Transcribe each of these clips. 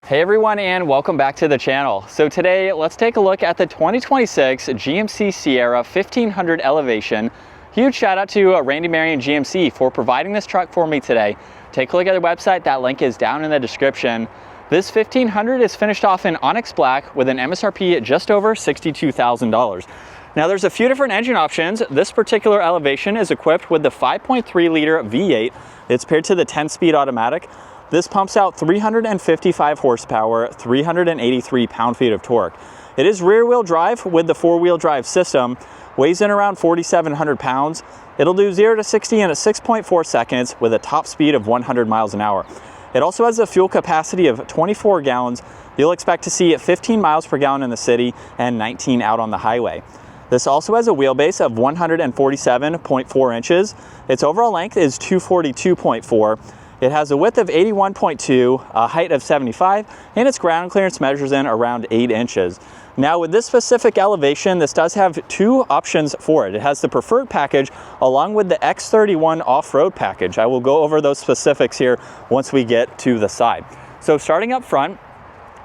Hey everyone, and welcome back to the channel. So today let's take a look at the 2026 GMC Sierra 1500 Elevation. Huge shout out to Randy Marion GMC for providing this truck for me today. Take a look at their website, that link is down in the description. This 1500 is finished off in Onyx Black with an MSRP at just over $62,000. Now there's a few different engine options. This particular Elevation is equipped with the 5.3 liter V8. It's paired to the 10-speed automatic. This pumps out 355 horsepower, 383 pound-feet of torque. It is rear-wheel drive with the four-wheel drive system, weighs in around 4,700 pounds. It'll do 0 to 60 in 6.4 seconds with a top speed of 100 miles an hour. It also has a fuel capacity of 24 gallons. You'll expect to see 15 miles per gallon in the city and 19 out on the highway. This also has a wheelbase of 147.4 inches. Its overall length is 242.4. It has a width of 81.2, a height of 75, and its ground clearance measures in around 8 inches. Now with this specific Elevation, this does have two options for it. It has the preferred package along with the X31 off-road package. I will go over those specifics here once we get to the side. So starting up front,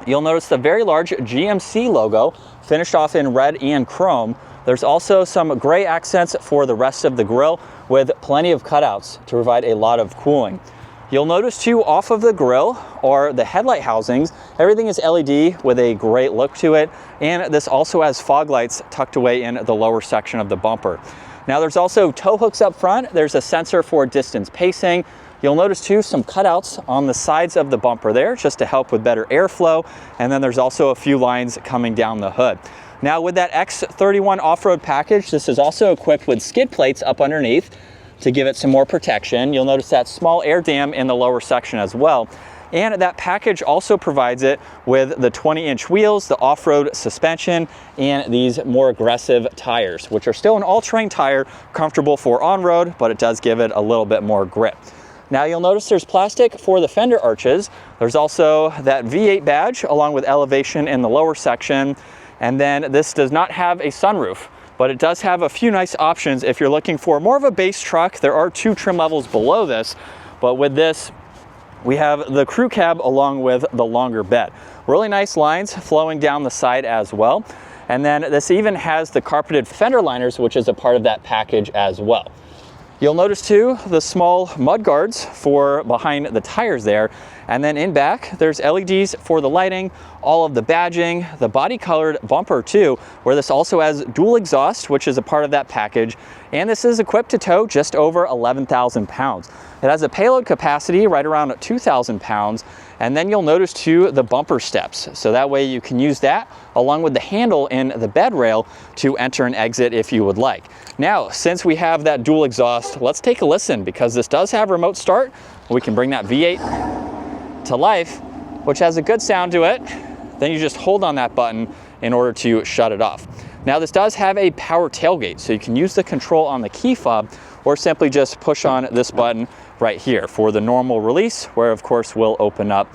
you'll notice the very large GMC logo finished off in red and chrome. There's also some gray accents for the rest of the grille with plenty of cutouts to provide a lot of cooling. You'll notice too, off of the grille are the headlight housings. Everything is LED with a great look to it, and this also has fog lights tucked away in the lower section of the bumper. Now there's also tow hooks up front. There's a sensor for distance pacing. You'll notice too some cutouts on the sides of the bumper there just to help with better airflow, and then there's also a few lines coming down the hood. Now with that X31 off-road package, this is also equipped with skid plates up underneath to give it some more protection. You'll notice that small air dam in the lower section as well. And that package also provides it with the 20-inch wheels, the off-road suspension, and these more aggressive tires, which are still an all-terrain tire, comfortable for on-road, but it does give it a little bit more grip. Now you'll notice there's plastic for the fender arches. There's also that V8 badge along with Elevation in the lower section. And then this does not have a sunroof, but it does have a few nice options if you're looking for more of a base truck. There are two trim levels below this, but with this, we have the crew cab along with the longer bed. Really nice lines flowing down the side as well. And then this even has the carpeted fender liners, which is a part of that package as well. You'll notice too the small mud guards for behind the tires there. And then in back, there's LEDs for the lighting, all of the badging, the body colored bumper too, where this also has dual exhaust, which is a part of that package. And this is equipped to tow just over 11,000 pounds. It has a payload capacity right around 2,000 pounds. And then you'll notice too the bumper steps. So that way you can use that along with the handle in the bed rail to enter and exit if you would like. Now, since we have that dual exhaust, let's take a listen because this does have remote start. We can bring that V8 to life, which has a good sound to it. Then you just hold on that button in order to shut it off. Now this does have a power tailgate, so you can use the control on the key fob or simply just push on this button right here for the normal release, where of course will open up.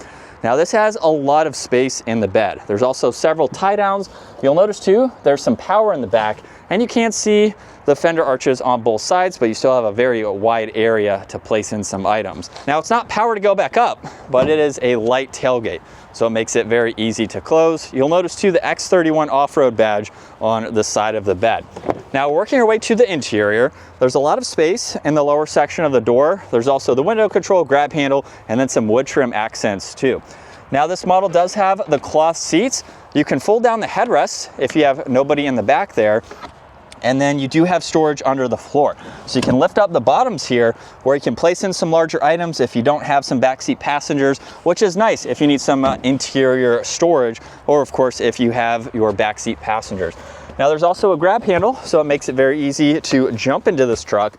Now this has a lot of space in the bed. There's also several tie downs. You'll notice too, there's some power in the back, and you can't see the fender arches on both sides, but you still have a very wide area to place in some items. Now it's not power to go back up, but it is a light tailgate, so it makes it very easy to close. You'll notice too the X31 off-road badge on the side of the bed. Now working our way to the interior, there's a lot of space in the lower section of the door. There's also the window control, grab handle, and then some wood trim accents too. Now this model does have the cloth seats. You can fold down the headrests if you have nobody in the back there. And then you do have storage under the floor. So you can lift up the bottoms here where you can place in some larger items if you don't have some backseat passengers, which is nice if you need some interior storage, or of course if you have your backseat passengers. Now there's also a grab handle, so it makes it very easy to jump into this truck.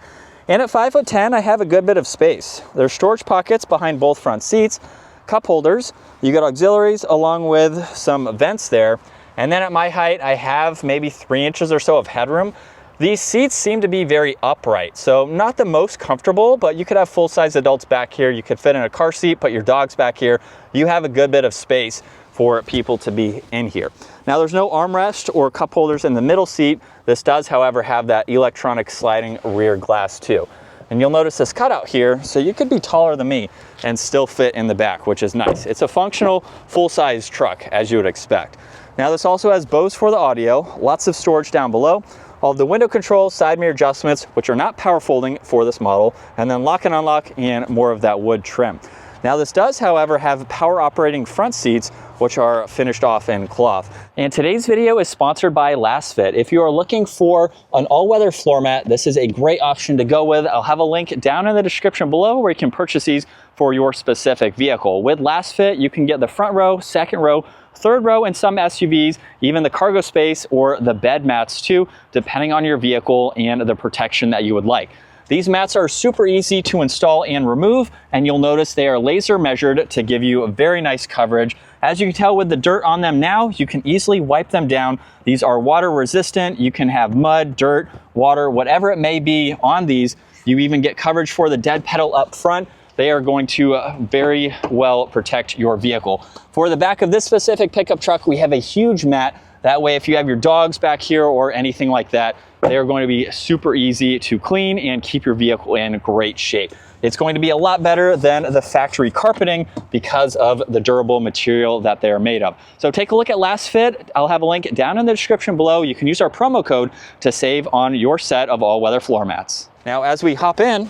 And at 5'10", I have a good bit of space. There's storage pockets behind both front seats, cup holders, you got auxiliaries along with some vents there. And then at my height, I have maybe 3 inches or so of headroom. These seats seem to be very upright, so not the most comfortable, but you could have full-size adults back here. You could fit in a car seat, put your dogs back here. You have a good bit of space for people to be in here. Now there's no armrest or cup holders in the middle seat. This does, however, have that electronic sliding rear glass too. And you'll notice this cutout here, so you could be taller than me and still fit in the back, which is nice. It's a functional, full-size truck, as you would expect. Now this also has Bose for the audio, lots of storage down below, all of the window controls, side mirror adjustments, which are not power folding for this model, and then lock and unlock and more of that wood trim. Now this does, however, have power operating front seats, which are finished off in cloth. And today's video is sponsored by Last Fit. If you are looking for an all-weather floor mat, this is a great option to go with. I'll have a link down in the description below where you can purchase these for your specific vehicle. With Last Fit, you can get the front row, second row, third row in some SUVs, even the cargo space or the bed mats too, depending on your vehicle and the protection that you would like. These mats are super easy to install and remove, and you'll notice they are laser measured to give you a very nice coverage. As you can tell with the dirt on them now, you can easily wipe them down. These are water resistant. You can have mud, dirt, water, whatever it may be on these. You even get coverage for the dead pedal up front. They are going to very well protect your vehicle. For the back of this specific pickup truck, we have a huge mat. That way, if you have your dogs back here or anything like that, they are going to be super easy to clean and keep your vehicle in great shape. It's going to be a lot better than the factory carpeting because of the durable material that they are made of. So take a look at Last Fit. I'll have a link down in the description below. You can use our promo code to save on your set of all-weather floor mats. Now, as we hop in,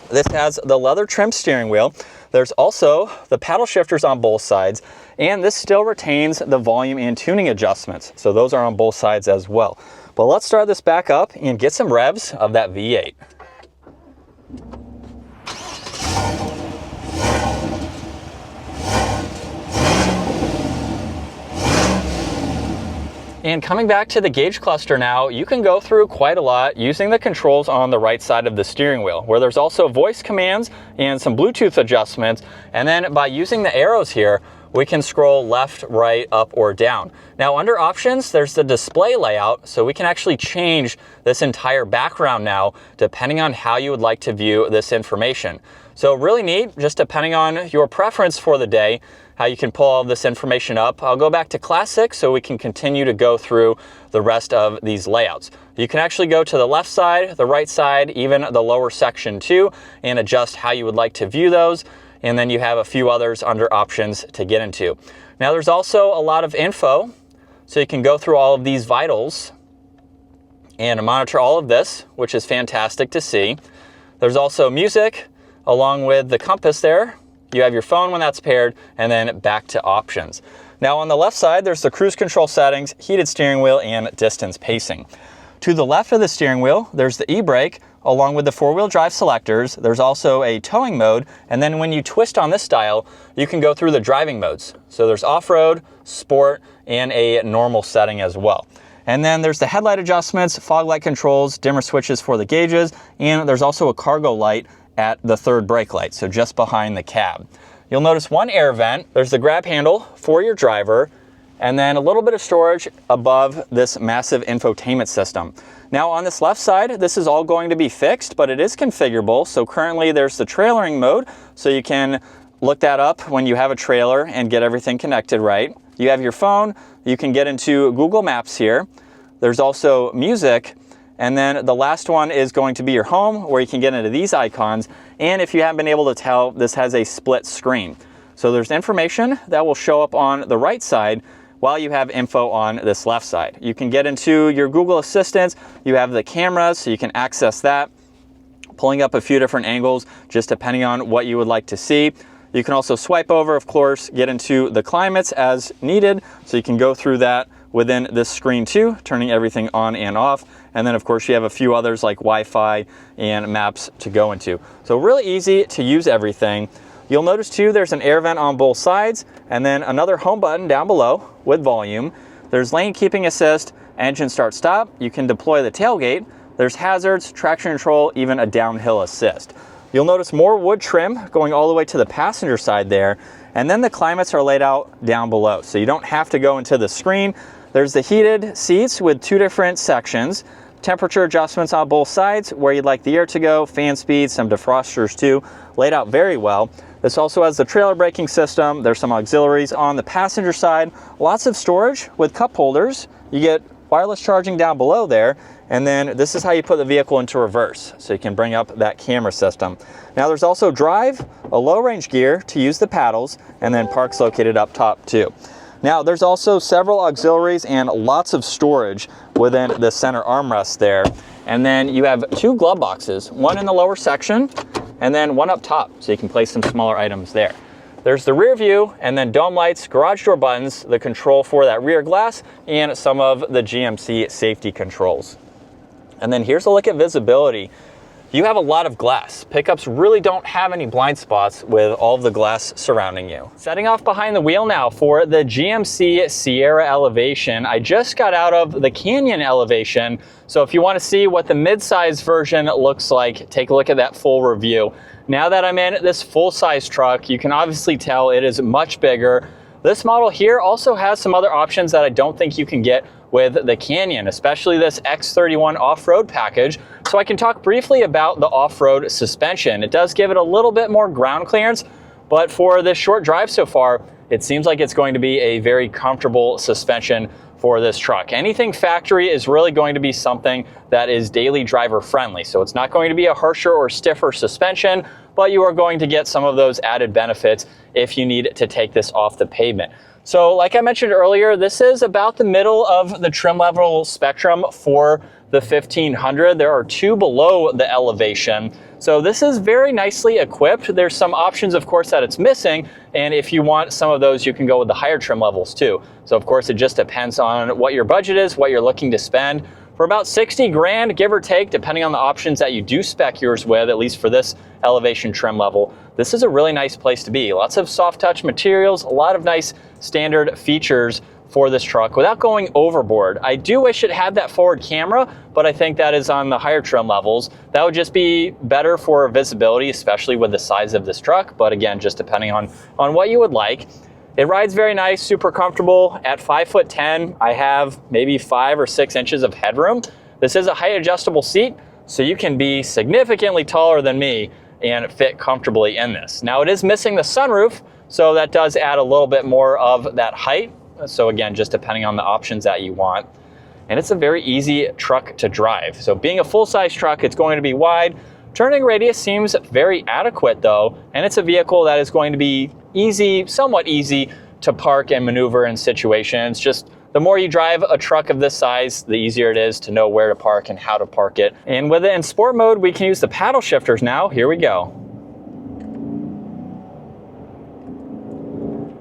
this has the leather trim steering wheel. There's also the paddle shifters on both sides, and this still retains the volume and tuning adjustments. So those are on both sides as well. But let's start this back up and get some revs of that V8. And coming back to the gauge cluster now, you can go through quite a lot using the controls on the right side of the steering wheel, where there's also voice commands and some Bluetooth adjustments. And then by using the arrows here, we can scroll left, right, up, or down. Now under options, there's the display layout, so we can actually change this entire background now, depending on how you would like to view this information. So really neat, just depending on your preference for the day, how you can pull all of this information up. I'll go back to classic so we can continue to go through the rest of these layouts. You can actually go to the left side, the right side, even the lower section too, and adjust how you would like to view those. And then you have a few others under options to get into. Now there's also a lot of info, so you can go through all of these vitals and monitor all of this, which is fantastic to see. There's also music along with the compass there. You have your phone when that's paired, and then back to options. Now on the left side, there's the cruise control settings, heated steering wheel, and distance pacing. To the left of the steering wheel, there's the e-brake, along with the four-wheel drive selectors. There's also a towing mode, and then when you twist on this dial, you can go through the driving modes. So there's off-road, sport, and a normal setting as well. And then there's the headlight adjustments, fog light controls, dimmer switches for the gauges, and there's also a cargo light at the third brake light, so just behind the cab. You'll notice one air vent. There's the grab handle for your driver, and then a little bit of storage above this massive infotainment system. Now on this left side, this is all going to be fixed, but it is configurable. So currently there's the trailering mode, so you can look that up when you have a trailer and get everything connected right. You have your phone, you can get into Google Maps here. There's also music. And then the last one is going to be your home, where you can get into these icons. And if you haven't been able to tell, this has a split screen. So there's information that will show up on the right side while you have info on this left side. You can get into your Google Assistant. You have the cameras, so you can access that, pulling up a few different angles, just depending on what you would like to see. You can also swipe over, of course, get into the climates as needed. So you can go through that within this screen too, turning everything on and off. And then of course you have a few others like Wi-Fi and maps to go into. So really easy to use everything. You'll notice too, there's an air vent on both sides, and then another home button down below with volume. There's lane keeping assist, engine start stop. You can deploy the tailgate. There's hazards, traction control, even a downhill assist. You'll notice more wood trim going all the way to the passenger side there. And then the climates are laid out down below, so you don't have to go into the screen. There's the heated seats with two different sections, temperature adjustments on both sides, where you'd like the air to go, fan speed, some defrosters too, laid out very well. This also has the trailer braking system. There's some auxiliaries on the passenger side, lots of storage with cup holders. You get wireless charging down below there, and then this is how you put the vehicle into reverse, so you can bring up that camera system. Now there's also drive, a low range gear to use the paddles, and then park's located up top too. Now there's also several auxiliaries and lots of storage within the center armrest there. And then you have 2 glove boxes, one in the lower section and then one up top, so you can place some smaller items there. There's the rear view, and then dome lights, garage door buttons, the control for that rear glass, and some of the GMC safety controls. And then here's a look at visibility. You have a lot of glass. Pickups really don't have any blind spots with all of the glass surrounding you. Setting off behind the wheel now for the GMC Sierra Elevation. I just got out of the Canyon Elevation, so if you want to see what the mid-size version looks like, take a look at that full review. Now that I'm in this full-size truck, you can obviously tell it is much bigger. This model here also has some other options that I don't think you can get with the Canyon, especially this X31 off-road package. So I can talk briefly about the off-road suspension. It does give it a little bit more ground clearance, but for this short drive so far, it seems like it's going to be a very comfortable suspension for this truck. Anything factory is really going to be something that is daily driver friendly. So it's not going to be a harsher or stiffer suspension, but you are going to get some of those added benefits if you need to take this off the pavement. So like I mentioned earlier, this is about the middle of the trim level spectrum for the 1500. There are 2 below the Elevation. So this is very nicely equipped. There's some options, of course, that it's missing. And if you want some of those, you can go with the higher trim levels too. So of course, it just depends on what your budget is, what you're looking to spend. For about 60 grand, give or take, depending on the options that you do spec yours with, at least for this Elevation trim level, this is a really nice place to be. Lots of soft touch materials, a lot of nice standard features for this truck without going overboard. I do wish it had that forward camera, but I think that is on the higher trim levels. That would just be better for visibility, especially with the size of this truck. But again, just depending on what you would like. It rides very nice, super comfortable. At 5'10", I have maybe 5 or 6 inches of headroom. This is a height adjustable seat, so you can be significantly taller than me and fit comfortably in this. Now it is missing the sunroof, so that does add a little bit more of that height. So again, just depending on the options that you want. And it's a very easy truck to drive. So being a full-size truck, it's going to be wide. Turning radius seems very adequate though, and it's a vehicle that is going to be easy, somewhat easy to park and maneuver in situations. Just the more you drive a truck of this size, the easier it is to know where to park and how to park it. And with it in sport mode, we can use the paddle shifters now. Here we go.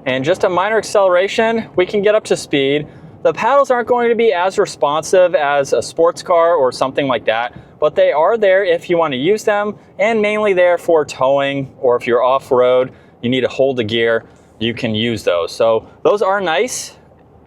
And just a minor acceleration, we can get up to speed. The paddles aren't going to be as responsive as a sports car or something like that, but they are there if you want to use them, and mainly there for towing, or if you're off-road, you need to hold the gear, you can use those. So those are nice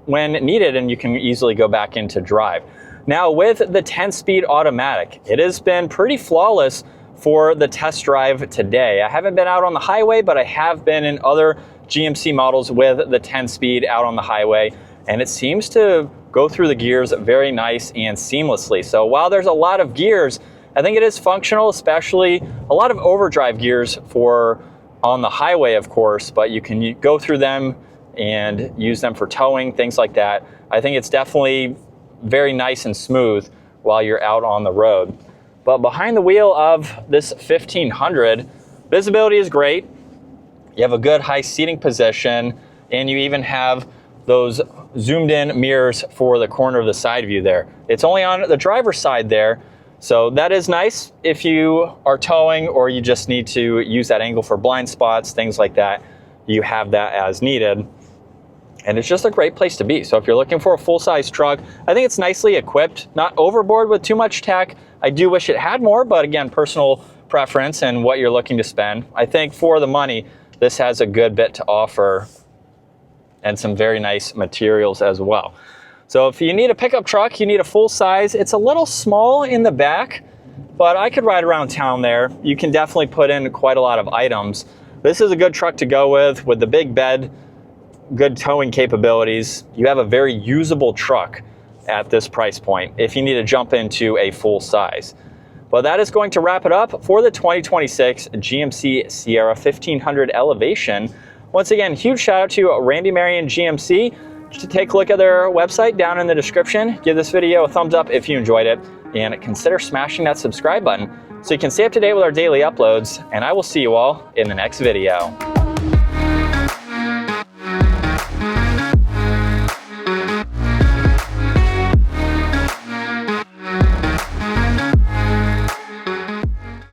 when needed, and you can easily go back into drive. Now with the 10-speed automatic, it has been pretty flawless for the test drive today. I haven't been out on the highway, but I have been in other GMC models with the 10-speed out on the highway, and it seems to go through the gears very nice and seamlessly. So while there's a lot of gears, I think it is functional, especially a lot of overdrive gears for on the highway, of course, but you can go through them and use them for towing, things like that. I think it's definitely very nice and smooth while you're out on the road. But behind the wheel of this 1500, visibility is great. You have a good high seating position, and you even have those zoomed in mirrors for the corner of the side view there. It's only on the driver's side there, so that is nice if you are towing or you just need to use that angle for blind spots, things like that. You have that as needed, and it's just a great place to be. So if you're looking for a full-size truck, I think it's nicely equipped, not overboard with too much tech. I do wish it had more, but again, personal preference and what you're looking to spend. I think for the money, this has a good bit to offer and some very nice materials as well. So if you need a pickup truck, you need a full size. It's a little small in the back, but I could ride around town there. You can definitely put in quite a lot of items. This is a good truck to go with the big bed, good towing capabilities. You have a very usable truck at this price point if you need to jump into a full size. But that is going to wrap it up for the 2026 GMC Sierra 1500 Elevation. Once again, huge shout out to Randy Marion GMC. to take a look at their website down in the description. Give this video a thumbs up if you enjoyed it, and consider smashing that subscribe button so you can stay up to date with our daily uploads, and I will see you all in the next video.